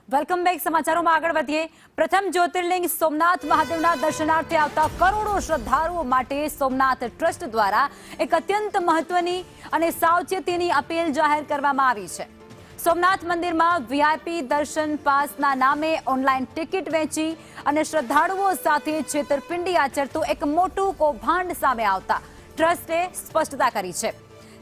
Welcome back. સમાચારોમાં આગળ વધીએ। પ્રથમ જ્યોતિર્લિંગ સોમનાથ મહાદેવના દર્શનાર્થે આવતા કરોડો શ્રદ્ધાળુઓ માટે સોમનાથ ટ્રસ્ટ દ્વારા એક અત્યંત મહત્વની અને સાવચેતીની અપીલ જાહેર કરવામાં આવી છે। સોમનાથ મંદિરમાં વીઆઈપી દર્શન પાસના નામે ઓનલાઈન ટિકિટ વેચી અને શ્રદ્ધાળુઓ સાથે છેતરપિંડી આચરતું એક મોટું કૌભાંડ સામે આવતા ટ્રસ્ટે સ્પષ્ટતા કરી છે।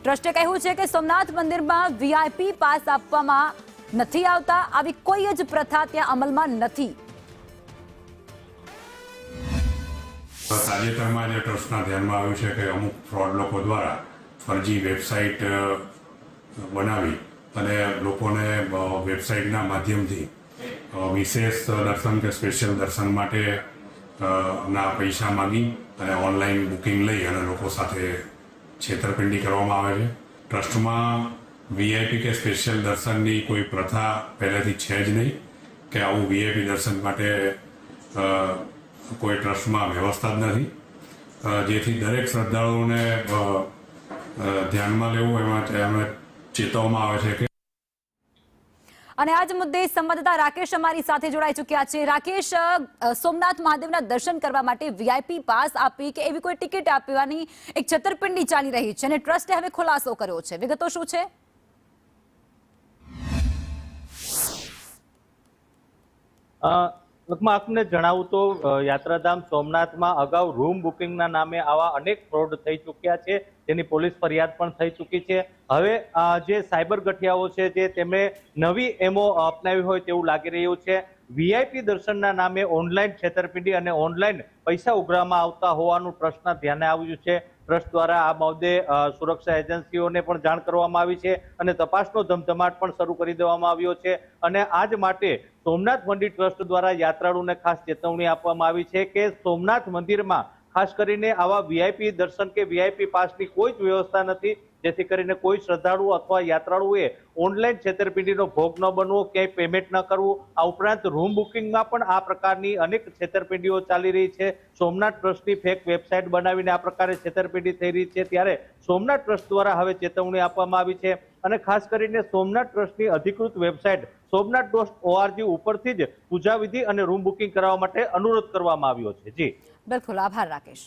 ટ્રસ્ટે કહ્યું છે કે સોમનાથ મંદિરમાં વીઆઈપી પાસ આપવામાં નથી આવતા, આવી કોઈ જ પ્રથા ત્યાં અમલમાં નથી। તાજેતરમાં જે ટ્રસ્ટના ધ્યાનમાં આવ્યું છે કે અમુક ફ્રોડ લોકો દ્વારા ફરજી વેબસાઇટ બનાવી અને લોકોને વેબસાઇટના માધ્યમથી વિશેષ દર્શન કે સ્પેશિયલ દર્શન માટે ના પૈસા માંગી અને ઓનલાઈન બુકિંગ લઈ અને લોકો સાથે છેતરપિંડી કરવામાં આવે છે। ટ્રસ્ટમાં વીઆઈપી કે સ્પેશિયલ દર્શનની કોઈ પ્રથા પહેલેથી છે જ નહીં કે આવું વીઆઈપી દર્શન માટે કોઈ ટ્રસ્ટમાં વ્યવસ્થા જ નથી, જેથી દરેક શ્રદ્ધાળુઓને ધ્યાનમાં લેવું એમાં ચેતવવામાં આવે છે કે અને આજ મુદ્દે સંવાદદાતા રાકેશ અમારી સાથે જોડાઈ ચૂક્યા છે। રાકેશ, સોમનાથ મહાદેવના દર્શન કરવા માટે વીઆઈપી પાસ આપી કે એવી કોઈ ટિકિટ આપવાની એક છેતરપિંડી ચાલી રહી છે અને ટ્રસ્ટે હવે ખુલાસો કર્યો છે, વિગતો શું છે? આપને જણાવું તો યાત્રાધામ સોમનાથમાં અગાઉ રૂમ બુકિંગના નામે આવા અનેક ફ્રોડ થઈ ચૂક્યા છે, તેની પોલીસ ફરિયાદ પણ થઈ ચૂકી છે। હવે જે સાયબર ગઠિયાઓ છે જે તેમણે નવી એમો અપનાવી હોય તેવું લાગી રહ્યું છે। વીઆઈપી દર્શનના નામે ઓનલાઈન છેતરપિંડી અને ઓનલાઈન પૈસા ઉઘરાવવામાં આવતા હોવાનું ટ્રસ્ટના ધ્યાને આવ્યું છે। ટ્રસ્ટ દ્વારા આ બાબતે સુરક્ષા એજન્સીઓને પણ જાણ કરવામાં આવી છે અને તપાસનો ધમધમાટ પણ શરૂ કરી દેવામાં આવ્યો છે અને આજ માટે સોમનાથ મંદિર ટ્રસ્ટ દ્વારા યાત્રાળુઓને ખાસ ચેતવણી આપવામાં આવી છે કે સોમનાથ મંદિરમાં ખાસ કરીને આવા વીઆઈપી દર્શન કે વીઆઈપી પાસની કોઈ જ વ્યવસ્થા નથી, જેથી કરીને કોઈ શ્રદ્ધાળુ અથવા યાત્રાળુએ ઓનલાઈન છેતરપિંડીનો ભોગ ન બનવો, ક્યાંય પેમેન્ટ ન કરવું। આ ઉપરાંત રૂમ બુકિંગમાં પણ આ પ્રકારની અનેક છેતરપિંડીઓ ચાલી રહી છે। સોમનાથ ટ્રસ્ટની ફેક વેબસાઇટ બનાવીને આ પ્રકારે છેતરપિંડી થઈ રહી છે, ત્યારે સોમનાથ ટ્રસ્ટ દ્વારા હવે ચેતવણી આપવામાં આવી છે અને ખાસ કરીને સોમનાથ ટ્રસ્ટની અધિકૃત વેબસાઇટ somnath.org ઉપરથી જ પૂજા વિધિ અને રૂમ બુકિંગ કરાવવા માટે અનુરોધ કરવામાં આવ્યો છે। જી બિલકુલ, આભાર રાકેશ।